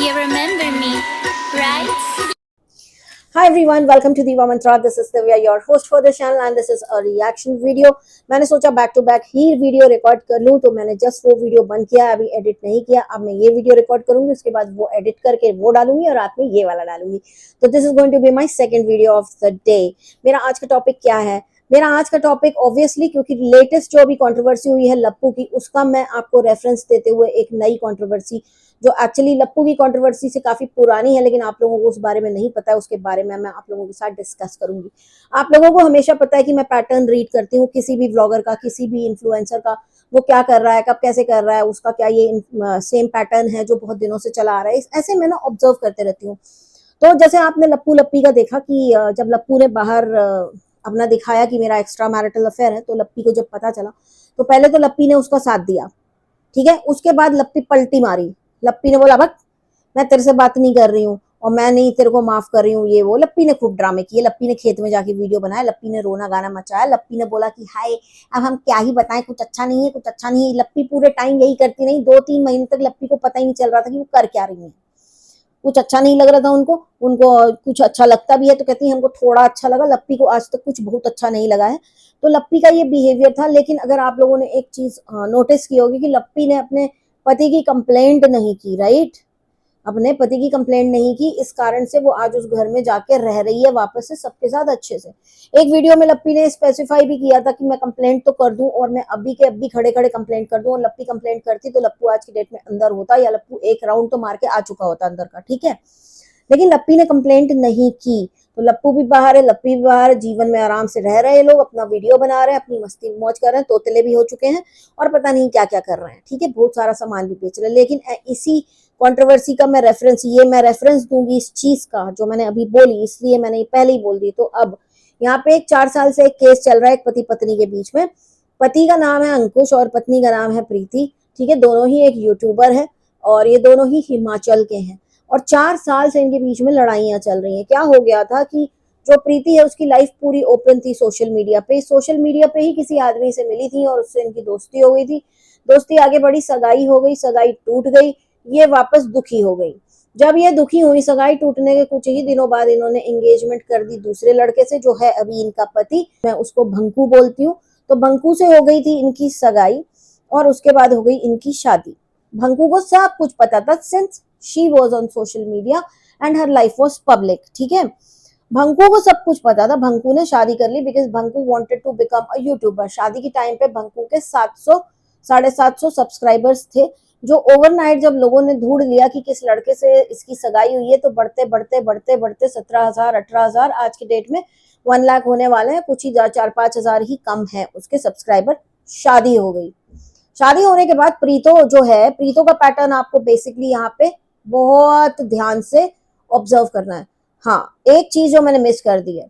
You remember me, right? Hi everyone, welcome to Diva Mantra. This is Divya, your host for the channel, and this is a reaction video. मैंने सोचा back to back ही video record कर लूं, तो मैंने just वो video बंद किया, अभी एडिट नहीं किया. अब मैं ये वीडियो रिकॉर्ड करूंगी, उसके बाद वो एडिट करके वो डालूंगी और रात में ये वाला डालूंगी. तो this is going to be my second video of the day. मेरा आज का टॉपिक क्या है? मेरा आज का टॉपिक ऑब्वियसली, क्योंकि लेटेस्ट जो अभी कंट्रोवर्सी हुई है लप्पू की, उसका मैं आपको रेफरेंस देते हुए एक नई कंट्रोवर्सी, जो एक्चुअली लप्पू की कंट्रोवर्सी से काफी पुरानी है लेकिन आप लोगों को उस बारे में नहीं पता है, उसके बारे में मैं आप लोगों के साथ डिस्कस करूंगी. आप लोगों को हमेशा पता है कि मैं पैटर्न रीड करती हूँ किसी भी व्लॉगर का, किसी भी इन्फ्लुएंसर का. वो क्या कर रहा है, कब कैसे कर रहा है, उसका क्या ये सेम पैटर्न है जो बहुत दिनों से चला आ रहा है, ऐसे मैं ना ऑब्जर्व करते रहती हूँ. तो जैसे आपने लप्पू लप्पी का देखा कि जब लप्पू ने बाहर अपना दिखाया कि मेरा एक्स्ट्रा मैरिटल अफेयर है, तो लप्पी को जब पता चला तो पहले तो लप्पी ने उसका साथ दिया, ठीक है. उसके बाद लप्पी पलटी मारी. लप्पी ने बोला, बक मैं तेरे से बात नहीं कर रही हूँ और मैं नहीं तेरे को माफ कर रही हूँ, ये वो. लप्पी ने खूब ड्रामे किए. लप्पी ने खेत में जाके वीडियो बनाया. लप्पी ने रोना गाना मचाया. लप्पी ने बोला कि हाय अब हम क्या ही बताएं, कुछ अच्छा नहीं है, कुछ अच्छा नहीं है. लप्पी पूरे टाइम यही करती रही. 2-3 महीने तक लप्पी को पता ही नहीं चल रहा था कि वो कर क्या रही है. कुछ अच्छा नहीं लग रहा था उनको. उनको कुछ अच्छा लगता भी है तो कहती है हमको थोड़ा अच्छा लगा. लप्पी को आज तक कुछ बहुत अच्छा नहीं लगा है. तो लप्पी का ये बिहेवियर था. लेकिन अगर आप लोगों ने एक चीज नोटिस की होगी कि लप्पी ने अपने पति की कंप्लेंट नहीं की, राइट. अपने पति की कंप्लेंट नहीं की, इस कारण से वो आज उस घर में जाके रह रही है वापस से सबके साथ अच्छे से. एक वीडियो में लप्पी ने स्पेसिफाई भी किया था कि मैं कंप्लेंट तो कर दूं और मैं अभी के अभी खड़े खड़े कंप्लेंट कर दूं. और लप्पी कंप्लेंट करती तो लप्पू आज की डेट में अंदर होता, या लप्पू एक राउंड तो मार के आ चुका होता अंदर का, ठीक है. लेकिन लप्पी ने कंप्लेंट नहीं की. तो लप्पू भी बाहर है, लप्पी भी बाहर है, जीवन में आराम से रह रहे हैं लोग, अपना वीडियो बना रहे हैं, अपनी मस्ती मौज कर रहे हैं, तोतले भी हो चुके हैं और पता नहीं क्या क्या कर रहे हैं, ठीक है. बहुत सारा सामान भी बेच रहे हैं. लेकिन इसी कंट्रोवर्सी का मैं रेफरेंस दूंगी इस चीज का जो मैंने अभी बोली, इसलिए मैंने पहले ही बोल दी. तो अब यहाँ पे एक 4 साल से एक केस चल रहा है एक पति पत्नी के बीच में. पति का नाम है अंकुश और पत्नी का नाम है प्रीति, ठीक है. दोनों ही एक यूट्यूबर है और ये दोनों ही हिमाचल के हैं. और 4 साल से इनके बीच में लड़ाइयां चल रही हैं. क्या हो गया था कि जो प्रीति है उसकी लाइफ पूरी ओपन थी सोशल मीडिया पे. सोशल मीडिया पे ही किसी आदमी से मिली थी और उससे इनकी दोस्ती हो गई थी. दोस्ती आगे बढ़ी, सगाई हो गई, सगाई टूट गई. ये वापस दुखी हो गई. जब ये दुखी हुई, सगाई टूटने के कुछ ही दिनों बाद इन्होंने एंगेजमेंट कर दी दूसरे लड़के से, जो है अभी इनका पति. मैं उसको भंकू बोलती हूँ. तो भंकू से हो गई थी इनकी सगाई और उसके बाद हो गई इनकी शादी. भंकू को सब कुछ पता था since she was on social media and her life was public, ठीक है. भंकू को सब कुछ पता था. भंकू ने शादी कर ली because Bhanku wanted to become a YouTuber. शादी के टाइम पे भंकू के 700 750 सब्सक्राइबर्स थे, जो ओवरनाइट जब लोगों ने ढूंढ लिया कि किस लड़के से इसकी सगाई हुई है, तो बढ़ते बढ़ते बढ़ते बढ़ते 17,000 18,000 आज की डेट में 1 लाख होने वाले हैं. कुछ ही 4-5 हजार ही कम है उसके सब्सक्राइबर. शादी हो गई. शादी होने के बाद प्रीतो जो है, प्रीतो का पैटर्न आपको बेसिकली यहाँ पे बहुत ध्यान से ऑब्जर्व करना है. हाँ, एक चीज जो मैंने मिस कर दी है.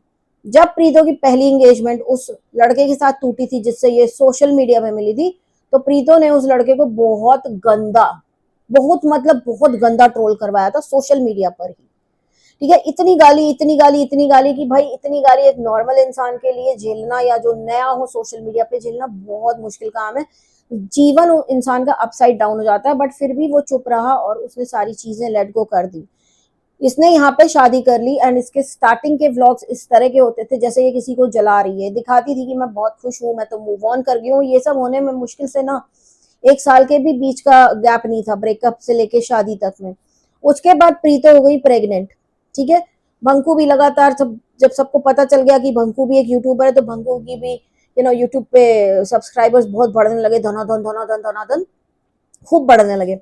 जब प्रीतो की पहली एंगेजमेंट उस लड़के के साथ टूटी थी जिससे ये सोशल मीडिया में मिली थी, तो प्रीतो ने उस लड़के को बहुत गंदा, बहुत मतलब बहुत गंदा ट्रोल करवाया था सोशल मीडिया पर ही, ठीक है. इतनी गाली इतनी गाली इतनी गाली कि भाई इतनी गाली एक नॉर्मल इंसान के लिए झेलना, या जो नया हो सोशल मीडिया पे, झेलना बहुत मुश्किल काम है. जीवन इंसान का अपसाइड डाउन हो जाता है. बट फिर भी वो चुप रहा और उसने सारी चीजें लेट गो कर दी. इसने यहाँ पे शादी कर ली एंड इसके स्टार्टिंग के व्लॉग्स इस तरह के होते थे जैसे ये किसी को जला रही है. दिखाती थी कि मैं बहुत खुश हूँ, मैं तो मूव ऑन कर गई हूँ. ये सब होने में मुश्किल से ना 1 साल के भी बीच का गैप नहीं था ब्रेकअप से लेके शादी तक में. उसके बाद प्रीतो हो गई प्रेग्नेंट, ठीक है. भंकू भी लगातार जब सबको पता चल गया कि भंकू भी एक यूट्यूबर है, तो भंकू की भी यूट्यूब पे सब्सक्राइबर्स बहुत बढ़ने लगे. धनाधन धनाधन धनाधन खूब बढ़ने लगे.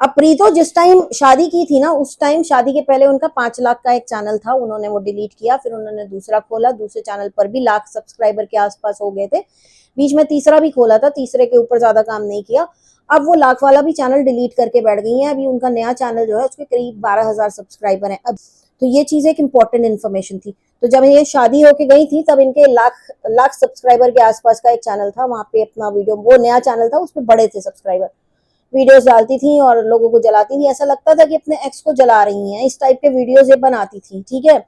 अब प्रीतो जिस टाइम शादी की थी ना, उस टाइम शादी के पहले उनका 5 लाख का एक चैनल था. उन्होंने वो डिलीट किया. फिर उन्होंने दूसरा खोला. दूसरे चैनल पर भी लाख सब्सक्राइबर के आसपास हो गए थे. बीच में तीसरा भी खोला था. तीसरे के ऊपर ज्यादा काम नहीं किया. अब वो लाख वाला भी चैनल डिलीट करके बैठ गई है. अभी उनका नया चैनल जो है उसके करीब 12,000 सब्सक्राइबर है अब. तो ये चीज एक इंपॉर्टेंट इन्फॉर्मेशन थी. तो जब ये शादी होके गई थी तब इनके लाख लाख सब्सक्राइबर के आसपास का एक चैनल था. वहां पे अपना वीडियो, वो नया चैनल था, उसमें बड़े थे सब्सक्राइबर. वीडियोस डालती थी और लोगों को जलाती थी. ऐसा लगता था कि अपने एक्स को जला रही हैं. इस टाइप के वीडियोस ये बनाती थी, ठीक है.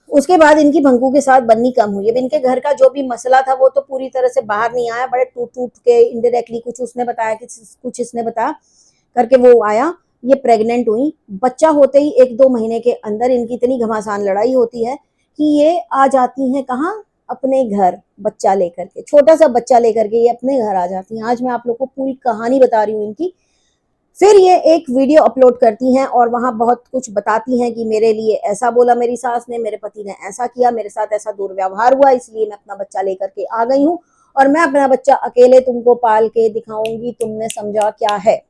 उसके बाद इनकी भंकू के साथ बननी कम हुई. अब इनके घर का जो भी मसला था वो तो पूरी तरह से बाहर नहीं आया. बड़े टूट टूट के इनडायरेक्टली कुछ उसने बताया कि कुछ इसने बताया करके वो आया. ये प्रेग्नेंट हुई। बच्चा होते ही 1-2 महीने के अंदर इनकी इतनी घमासान लड़ाई होती है कि ये आ जाती हैं कहाँ, अपने घर बच्चा लेकर के, छोटा सा बच्चा लेकर के ये अपने घर आ जाती हैं। आज मैं आप लोग को पूरी कहानी बता रही हूँ इनकी। फिर ये एक वीडियो अपलोड करती हैं और वहां बहुत कुछ बताती हैं कि मेरे लिए ऐसा बोला मेरी सास ने, मेरे पति ने ऐसा किया, मेरे साथ ऐसा दुर्व्यवहार हुआ, इसलिए मैं अपना बच्चा लेकर के आ गई हूँ और मैं अपना बच्चा अकेले तुमको पाल के दिखाऊंगी, तुमने समझा क्या है।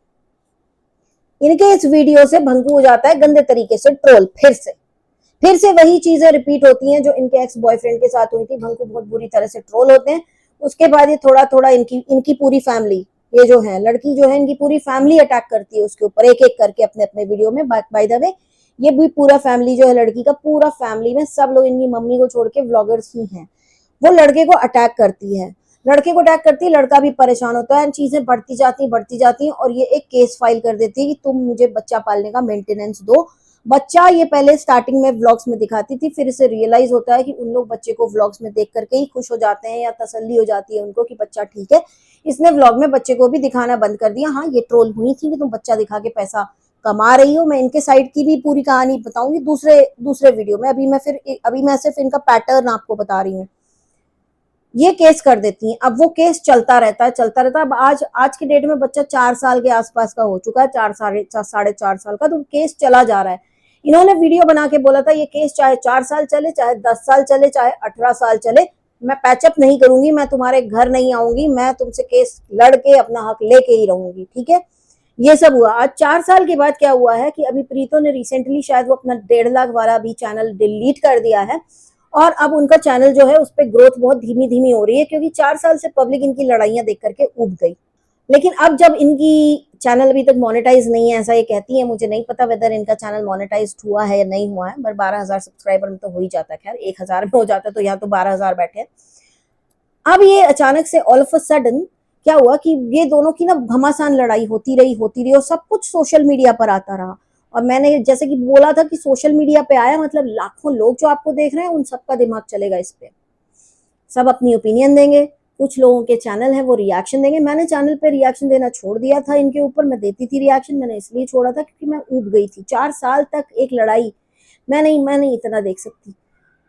इनके इस वीडियो से भंगू हो जाता है गंदे तरीके से ट्रोल। फिर से वही चीजें रिपीट होती हैं जो इनके एक्स बॉयफ्रेंड के साथ हुई थी। भंगू बहुत बुरी तरह से ट्रोल होते हैं। उसके बाद ये थोड़ा थोड़ा इनकी पूरी फैमिली, ये जो है लड़की जो है इनकी पूरी फैमिली अटैक करती है उसके ऊपर, एक एक करके अपने अपने वीडियो में। बाय द वे ये भी पूरा फैमिली जो है लड़की का, पूरा फैमिली में सब लोग इनकी मम्मी को छोड़ के व्लॉगर्स ही हैं, वो लड़के को अटैक करती है। लड़के को अटैक करती है, लड़का भी परेशान होता है, चीजें बढ़ती जाती हैं और ये एक केस फाइल कर देती है कि तुम मुझे बच्चा पालने का मेंटेनेंस दो। बच्चा ये पहले स्टार्टिंग में व्लॉग्स में दिखाती थी, फिर इसे रियलाइज होता है कि उन लोग बच्चे को व्लॉग्स में देख करके ही खुश हो जाते हैं या तसल्ली हो जाती है उनको कि बच्चा ठीक है। इसने व्लॉग में बच्चे को भी दिखाना बंद कर दिया। हाँ, ये ट्रोल हुई थी कि तुम बच्चा दिखा के पैसा कमा रही हो। मैं इनके साइड की भी पूरी कहानी बताऊंगी दूसरे वीडियो में। अभी मैं सिर्फ इनका पैटर्न आपको बता रही हूँ। ये केस कर देती हैं। अब वो केस चलता रहता है। अब आज के डेट में बच्चा 4 साल के आसपास का हो चुका है, 4 साढ़े 4 साल का, तो केस चला जा रहा है। इन्होंने वीडियो बना के बोला था ये केस चाहे 4 साल चले, चाहे 10 साल चले, चाहे 18 साल चले, मैं पैचअप नहीं करूंगी, मैं तुम्हारे घर नहीं आऊंगी, मैं तुमसे केस लड़ के अपना हक लेके ही रहूंगी। ठीक है, ये सब हुआ। आज 4 साल के बाद क्या हुआ है कि अभी प्रीतो ने रिसेंटली शायद वो अपना 1.5 लाख वाला भी चैनल डिलीट कर दिया है और अब उनका चैनल जो है उस पर ग्रोथ बहुत धीमी धीमी हो रही है, क्योंकि 4 साल से पब्लिक इनकी लड़ाइयां देख करके उब गई। लेकिन अब जब इनकी चैनल अभी तक मोनेटाइज नहीं है, ऐसा ये कहती है, मुझे नहीं पता वेदर इनका चैनल मोनेटाइज हुआ है या नहीं हुआ है, पर 12,000 सब्सक्राइबर में तो हो ही जाता है। खैर 1,000 में हो जाता है, तो यहाँ तो 12,000 बैठे हैं। अब ये अचानक से ऑल ऑफ अ सडन क्या हुआ कि ये दोनों की ना घमासान लड़ाई होती रही और सब कुछ सोशल मीडिया पर आता रहा। और मैंने जैसे कि बोला था कि सोशल मीडिया पे आया मतलब लाखों लोग जो आपको देख रहे हैं उन सबका दिमाग चलेगा इस पे, सब अपनी ओपिनियन देंगे। कुछ लोगों के चैनल है वो रिएक्शन देंगे। मैंने चैनल पे रिएक्शन देना छोड़ दिया था इनके ऊपर। मैं देती थी रिएक्शन, मैंने इसलिए छोड़ा था क्योंकि मैं ऊब गई थी। 4 साल तक एक लड़ाई मैं नहीं इतना देख सकती।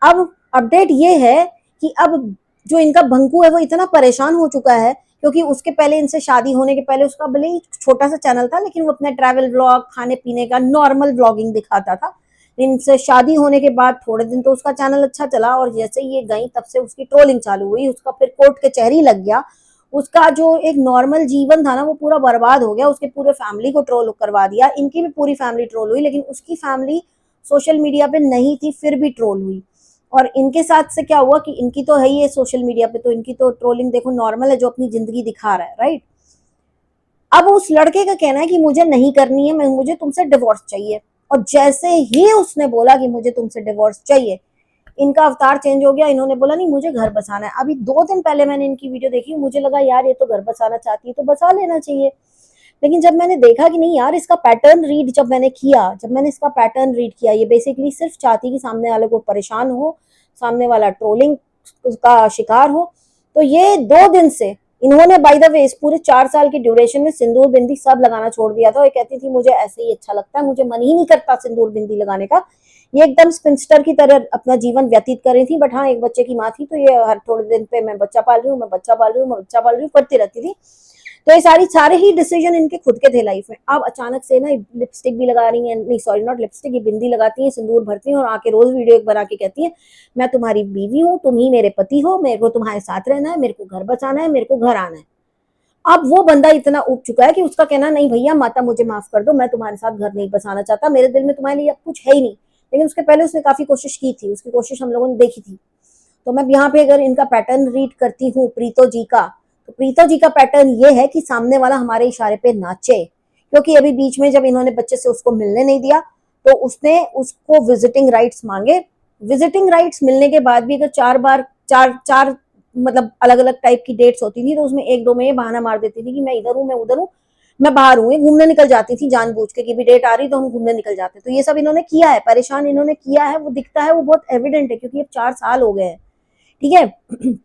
अब अपडेट ये है कि अब जो इनका भंकू है वो इतना परेशान हो चुका है, क्योंकि उसके पहले, इनसे शादी होने के पहले उसका भले ही छोटा सा चैनल था, लेकिन वो अपने ट्रैवल व्लॉग, खाने पीने का नॉर्मल व्लॉगिंग दिखाता था। इनसे शादी होने के बाद थोड़े दिन तो उसका चैनल अच्छा चला और जैसे ही ये गई तब से उसकी ट्रोलिंग चालू हुई। उसका फिर कोर्ट कचहरी लग गया। उसका जो एक नॉर्मल जीवन था ना वो पूरा बर्बाद हो गया। उसके पूरे फैमिली को ट्रोल करवा दिया। इनकी भी पूरी फैमिली ट्रोल हुई, लेकिन उसकी फैमिली सोशल मीडिया पे नहीं थी फिर भी ट्रोल हुई। और इनके साथ से क्या हुआ कि इनकी तो है ही है सोशल मीडिया पे, तो इनकी तो ट्रोलिंग देखो नॉर्मल है, जो अपनी जिंदगी दिखा रहा है, राइट। अब उस लड़के का कहना है कि मुझे नहीं करनी है, मुझे तुमसे डिवोर्स चाहिए। और जैसे ही उसने बोला कि मुझे तुमसे डिवोर्स चाहिए, इनका अवतार चेंज हो गया। इन्होंने बोला नहीं मुझे घर बसाना है। अभी 2 दिन पहले मैंने इनकी वीडियो देखी, मुझे लगा यार ये तो घर बसाना चाहती है तो बसा लेना चाहिए। लेकिन जब मैंने देखा कि नहीं यार, इसका पैटर्न रीड जब मैंने इसका पैटर्न रीड किया, ये बेसिकली सिर्फ चाहती कि सामने वाले को परेशान हो, सामने वाला ट्रोलिंग का शिकार हो। तो ये 2 दिन से इन्होंने बाय द वे इस पूरे 4 साल की ड्यूरेशन में सिंदूर बिंदी सब लगाना छोड़ दिया था। ये कहती थी मुझे ऐसे ही अच्छा लगता है, मुझे मन ही नहीं करता सिंदूर बिंदी लगाने का। ये एकदम स्पिंस्टर की तरह अपना जीवन व्यतीत कर रही थी। बट हाँ, एक बच्चे की माँ थी, तो ये हर थोड़े दिन पे मैं बच्चा पाल रही हूँ करती रहती थी। तो ये सारे ही डिसीजन इनके खुद के थे लाइफ में। अब अचानक से ना लिपस्टिक भी लगा रही है, नहीं सॉरी नॉट लिपस्टिक, ये बिंदी लगाती है, सिंदूर भरती है और आके रोज वीडियो बना के कहती है मैं तुम्हारी बीवी हूँ, तुम ही मेरे पति हो, मेरे को तुम्हारे साथ रहना है, मेरे को घर बचाना है, मेरे को घर आना है। अब वो बंदा इतना उब चुका है कि उसका कहना नहीं भैया माता मुझे माफ कर दो, मैं तुम्हारे साथ घर नहीं बसाना चाहता, मेरे दिल में तुम्हारे लिए अब कुछ है ही नहीं। लेकिन उसके पहले उसने काफी कोशिश की थी, उसकी कोशिश हम लोगों ने देखी थी। तो मैं यहाँ पे अगर इनका पैटर्न रीड करती हूँ प्रीतो जी का, तो प्रीतो जी का पैटर्न ये है कि सामने वाला हमारे इशारे पे नाचे। क्योंकि अभी बीच में जब इन्होंने बच्चे से उसको मिलने नहीं दिया तो उसने उसको विजिटिंग राइट्स मांगे। विजिटिंग राइट्स मिलने के बाद भी अगर 4 बार चार मतलब अलग अलग टाइप की डेट्स होती थी, तो उसमें 1-2 में ये बहाना मार देती थी कि मैं इधर हूँ, मैं उधर हूँ, मैं बाहर हूँ। घूमने निकल जाती थी जानबूझ के कि भी डेट आ रही तो हम घूमने निकल जाते। तो ये सब इन्होंने किया है, परेशान इन्होंने किया है, वो दिखता है, वो बहुत एविडेंट है क्योंकि अब 4 साल हो गए हैं। ठीक है।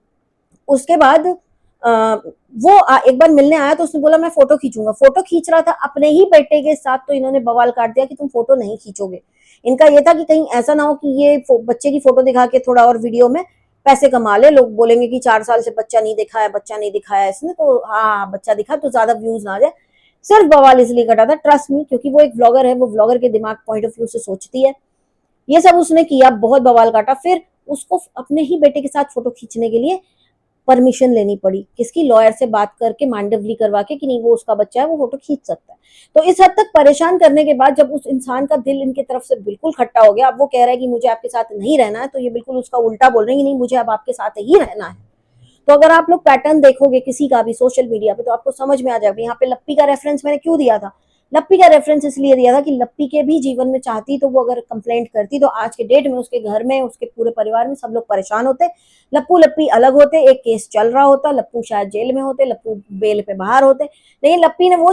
उसके बाद वो एक बार मिलने आया तो उसने बोला मैं फोटो खींचूंगा, फोटो खींच रहा था अपने ही बेटे के साथ, तो इन्होंने बवाल काट दिया कि तुम फोटो नहीं खींचोगे। इनका ये था कि कहीं ऐसा ना हो कि ये बच्चे की फोटो दिखा के थोड़ा और वीडियो में पैसे कमा ले, लोग बोलेंगे कि 4 साल से बच्चा नहीं दिखाया, बच्चा नहीं दिखाया इसने, तो हाँ बच्चा दिखा तो ज्यादा व्यूज ना आ जाए। सिर्फ बवाल इसलिए कटा था, ट्रस्ट मी, क्योंकि वो एक व्लॉगर है, वो व्लॉगर के दिमाग पॉइंट ऑफ व्यू से सोचती है। ये सब उसने किया, बहुत बवाल काटा। फिर उसको अपने ही बेटे के साथ फोटो खींचने के लिए परमिशन लेनी पड़ी, किसकी, लॉयर से बात करके मांडवली करवा के कि नहीं वो उसका बच्चा है, वो फोटो खींच सकता है। तो इस हद तक परेशान करने के बाद जब उस इंसान का दिल इनकी तरफ से बिल्कुल खट्टा हो गया, अब वो कह रहा है कि मुझे आपके साथ नहीं रहना है, तो ये बिल्कुल उसका उल्टा बोल रहे हैं कि नहीं मुझे अब आपके साथ ही रहना है। तो अगर आप लोग पैटर्न देखोगे किसी का भी सोशल मीडिया पे तो आपको समझ में आ जाएगा। यहाँ पे लप्पी का रेफरेंस मैंने क्यों दिया था, लप्पी का रेफरेंस इसलिए दिया था कि लप्पी के भी जीवन में चाहती तो वो अगर कंप्लेंट करती तो आज के डेट में उसके घर में, उसके पूरे परिवार में सब लोग परेशान होते, लप्पू लप्पी अलग होते, एक केस चल रहा होता, लप्पू शायद जेल में होते, लप्पू बेल पे बाहर होते। लेकिन लप्पी ने वो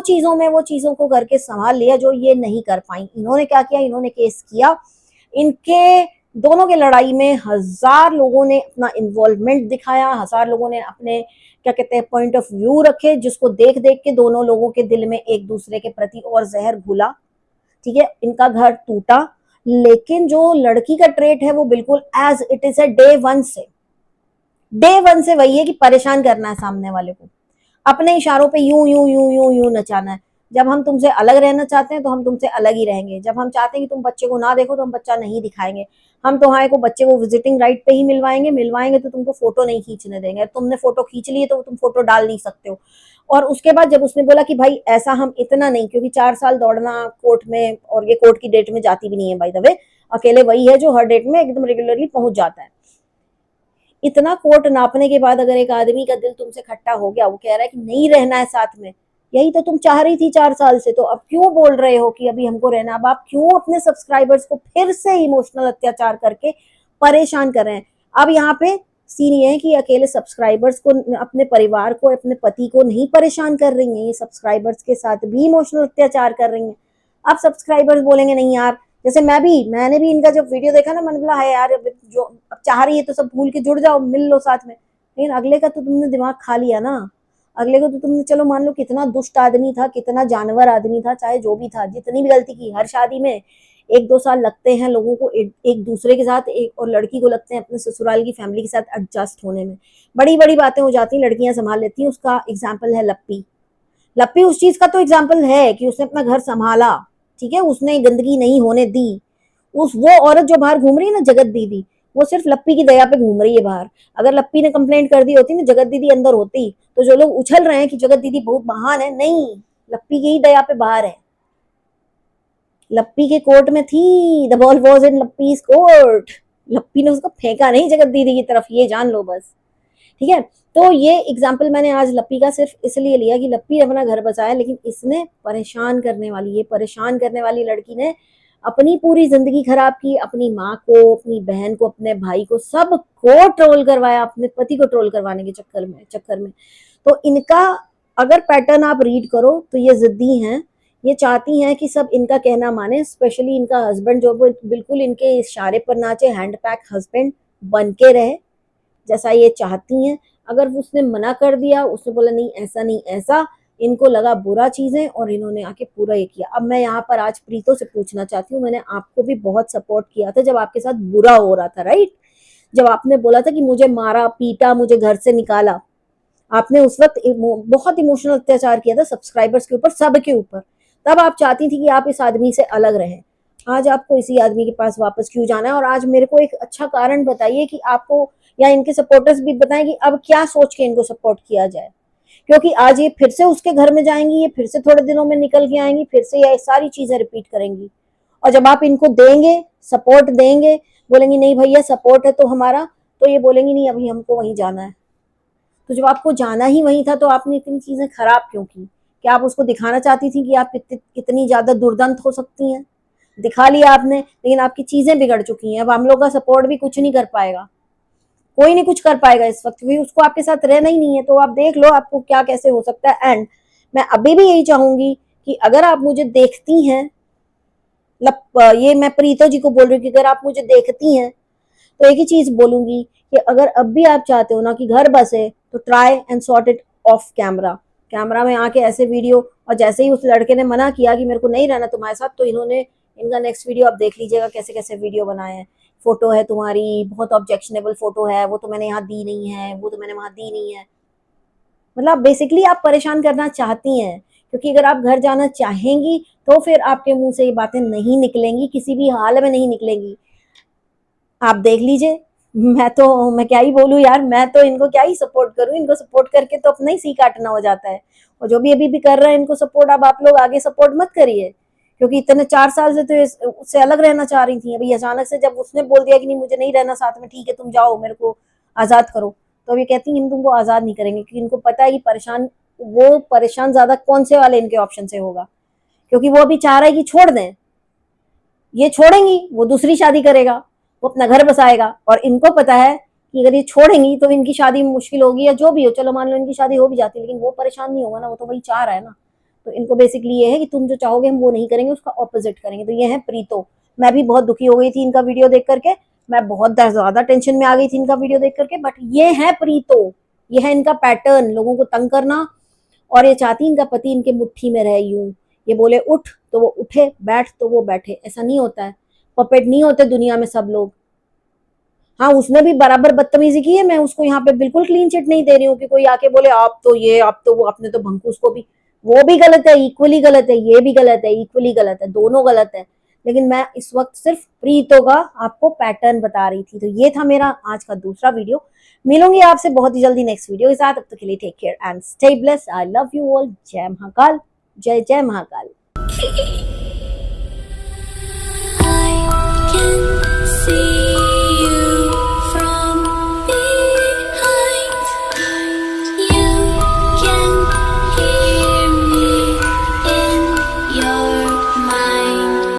चीजों को करके संभाल लिया जो ये नहीं कर पाई। इन्होंने क्या किया, इन्होंने केस किया, इनके दोनों के लड़ाई में हजार लोगों ने अपना इन्वॉल्वमेंट दिखाया, हजार लोगों ने अपने क्या कहते हैं पॉइंट ऑफ व्यू रखे, जिसको देख देख के दोनों लोगों के दिल में एक दूसरे के प्रति और जहर घुला। ठीक है, इनका घर टूटा, लेकिन जो लड़की का ट्रेट है वो बिल्कुल एज इट इज है, डे वन से वही है कि परेशान करना है सामने वाले को, अपने इशारों पे यूं यूं यूं यूं यूं नचाना है। जब हम तुमसे अलग रहना चाहते हैं तो हम तुमसे अलग ही रहेंगे, जब हम चाहते हैं कि तुम बच्चे को ना देखो तो हम बच्चा नहीं दिखाएंगे, हम तुम्हारे को बच्चे को विजिटिंग राइट पे ही मिलवाएंगे, मिलवाएंगे तो तुमको फोटो नहीं खींचने देंगे, तुमने फोटो खींच ली तो तुम फोटो डाल नहीं सकते हो। और उसके बाद जब उसने बोला कि भाई ऐसा हम इतना नहीं, क्योंकि 4 साल दौड़ना कोर्ट में, और ये कोर्ट की डेट में जाती भी नहीं है बाय द वे, अकेले वही है जो हर डेट में एकदम रेगुलरली पहुंच जाता है। इतना कोर्ट नापने के बाद अगर एक आदमी का दिल तुमसे खट्टा हो गया, वो कह रहा है कि नहीं रहना है साथ में, यही तो तुम चाह रही थी 4 साल से, तो अब क्यों बोल रहे हो कि अभी हमको रहना, अब आप क्यों अपने सब्सक्राइबर्स को फिर से इमोशनल अत्याचार करके परेशान कर रहे हैं। अब यहाँ पे सीन ये है कि अकेले सब्सक्राइबर्स को, अपने परिवार को, अपने पति को नहीं परेशान कर रही हैं, ये सब्सक्राइबर्स के साथ भी इमोशनल अत्याचार कर रही हैं। अब सब्सक्राइबर्स बोलेंगे नहीं यार, जैसे मैंने भी इनका जब वीडियो देखा ना, मैंने बोला है यार, जो अब चाह रही है तो सब भूल के जुड़ जाओ, मिल लो साथ में, लेकिन अगले का तो तुमने दिमाग खा लिया ना। अगले को तो तुमने, चलो मान लो कितना दुष्ट आदमी था, कितना जानवर आदमी था, चाहे जो भी था, जितनी भी गलती की, हर शादी में 1-2 साल लगते हैं लोगों को एक दूसरे के साथ, एक और लड़की को लगते हैं अपने ससुराल की फैमिली के साथ एडजस्ट होने में। बड़ी बड़ी बातें हो जाती हैं, लड़कियां संभाल लेती हैं, उसका एग्जाम्पल है लप्पी। लप्पी उस चीज का तो एग्जाम्पल है कि उसने अपना घर संभाला, ठीक है, उसने गंदगी नहीं होने दी। उस वो औरत जो बाहर घूम रही है ना, जगत दीदी, वो सिर्फ लप्पी की दया पे घूम रही है बाहर। अगर लप्पी ने कंप्लेंट कर दी होती ना, जगत दीदी अंदर होती, तो जो लोग उछल रहे हैं कि जगत दीदी बहुत महान है, नहीं, लप्पी की ही दया पे बाहर है। लप्पी के कोर्ट में थी, the ball was in Lappy's court, Lappy ने उसको फेंका नहीं जगत दीदी की तरफ, ये जान लो बस। ठीक है, तो ये एग्जाम्पल मैंने आज लप्पी का सिर्फ इसलिए लिया कि लप्पी ने अपना घर बचाया, लेकिन इसने परेशान करने वाली, ये परेशान करने वाली लड़की ने अपनी पूरी जिंदगी खराब की, अपनी माँ को, अपनी बहन को, अपने भाई को, सबको ट्रोल करवाया, अपने पति को ट्रोल करवाने के चक्कर में। तो इनका अगर पैटर्न आप रीड करो तो ये जिद्दी हैं, ये चाहती हैं कि सब इनका कहना माने, स्पेशली इनका हस्बैंड जो बिल्कुल इनके इशारे पर नाचे, हैंड पैक हस्बैंड बन के रहे जैसा ये चाहती हैं। अगर उसने मना कर दिया, उसने बोला नहीं ऐसा नहीं ऐसा, इनको लगा बुरा चीजें और इन्होंने आके पूरा ये किया। अब मैं यहाँ पर आज प्रीतो से पूछना चाहती हूँ, मैंने आपको भी बहुत सपोर्ट किया था जब आपके साथ बुरा हो रहा था, राइट, जब आपने बोला था कि मुझे मारा पीटा, मुझे घर से निकाला, आपने उस वक्त बहुत इमोशनल अत्याचार किया था सब्सक्राइबर्स के ऊपर, सब के ऊपर, तब आप चाहती थी कि आप इस आदमी से अलग रहें। आज आपको इसी आदमी के पास वापस क्यों जाना है? और आज मेरे को एक अच्छा कारण बताइए कि आपको, या इनके सपोर्टर्स भी बताएं कि अब क्या सोच के इनको सपोर्ट किया जाए, क्योंकि आज ये फिर से उसके घर में जाएंगी, ये फिर से थोड़े दिनों में निकल के आएंगी, फिर से ये सारी चीजें रिपीट करेंगी। और जब आप इनको देंगे, सपोर्ट देंगे, बोलेंगी नहीं भैया सपोर्ट है तो हमारा, तो ये बोलेंगी नहीं अभी हमको वहीं जाना है। तो जब आपको जाना ही वहीं था तो आपने इतनी चीजें खराब क्यों की? क्या आप उसको दिखाना चाहती थी कि आप कितनी ज्यादा दुर्दांत हो सकती हैं? दिखा लिया आपने, लेकिन आपकी चीजें बिगड़ चुकी हैं। अब हम लोग का सपोर्ट भी कुछ नहीं कर पाएगा, कोई नहीं कुछ कर पाएगा इस वक्त, क्योंकि उसको आपके साथ रहना ही नहीं है। तो आप देख लो आपको क्या कैसे हो सकता है। एंड मैं अभी भी यही चाहूंगी कि अगर आप मुझे देखती हैं, ये मैं प्रीतो जी को बोल रही हूँ कि अगर आप मुझे देखती हैं तो एक ही चीज बोलूंगी कि अगर अब भी आप चाहते हो ना कि घर बसे, तो try and sort it of camera. Camera में आके ऐसे वीडियो, और जैसे ही उस लड़के ने मना किया कि मेरे को नहीं रहना तुम्हारे साथ, तो इन्होंने, इनका नेक्स्ट वीडियो आप देख लीजिएगा कैसे कैसे वीडियो बनाए हैं। फोटो है तुम्हारी, बहुत ऑब्जेक्शनेबल फोटो है, वो तो मैंने यहाँ दी नहीं है, वो तो मैंने वहां दी नहीं है। मतलब बेसिकली आप परेशान करना चाहती हैं, क्योंकि अगर आप घर जाना चाहेंगी तो फिर आपके मुंह से ये बातें नहीं निकलेंगी, किसी भी हाल में नहीं निकलेंगी। आप देख लीजिए। मैं क्या ही बोलूँ यार, मैं तो इनको क्या ही सपोर्ट करूँ, इनको सपोर्ट करके तो अपना ही सी काटना हो जाता है। और जो भी अभी भी कर रहे हैं इनको सपोर्ट, अब आप लोग आगे सपोर्ट मत करिए, क्योंकि इतने 4 साल से तो उससे अलग रहना चाह रही थी। अभी अचानक से जब उसने बोल दिया कि नहीं मुझे नहीं रहना साथ में, ठीक है तुम जाओ, मेरे को आजाद करो, तो अब ये कहती हैं हम तुमको आजाद नहीं करेंगे, क्योंकि इनको पता है कि वो परेशान ज्यादा कौन से वाले इनके ऑप्शन से होगा। क्योंकि वो अभी चाह रहा है कि छोड़ दें, ये छोड़ेंगी वो दूसरी शादी करेगा, वो अपना घर बसाएगा, और इनको पता है कि अगर ये छोड़ेंगी तो इनकी शादी मुश्किल होगी, या जो भी हो, चलो मान लो इनकी शादी हो भी जाती है, लेकिन वो परेशान नहीं होगा ना, वो तो वही चाह रहा है ना। तो इनको बेसिकली ये है कि तुम जो चाहोगे हम वो नहीं करेंगे, उसका ऑपोजिट करेंगे। तो ये है प्रीतो। मैं भी बहुत दुखी हो गई थी इनका वीडियो देख करके, मैं बहुत ज्यादा टेंशन में आ गई थी इनका वीडियो देख करके, बट ये है प्रीतो, ये है इनका पैटर्न, लोगों को तंग करना। और ये चाहती इनका पति इनके मुट्ठी में रहे यूं, ये बोले उठ तो वो उठे, बैठ तो वो बैठे। ऐसा नहीं होता है, पपेट नहीं होते दुनिया में सब लोग। हाँ उसने भी बराबर बदतमीजी की है, मैं उसको यहाँ पे बिल्कुल क्लीन चिट नहीं दे रही हूँ कि कोई आके बोले आप तो ये, आप तो वो, आपने तो भंकू। उसको भी, वो भी गलत है, इक्वली गलत है, ये भी गलत है, इक्वली गलत है, दोनों गलत है। लेकिन मैं इस वक्त सिर्फ प्रीतो का आपको पैटर्न बता रही थी। तो ये था मेरा आज का दूसरा वीडियो। मिलूंगी आपसे बहुत ही जल्दी नेक्स्ट वीडियो के साथ। अब तक के लिए take care and stay bless. I love you all. जय महाकाल, जय जय महाकाल। I can see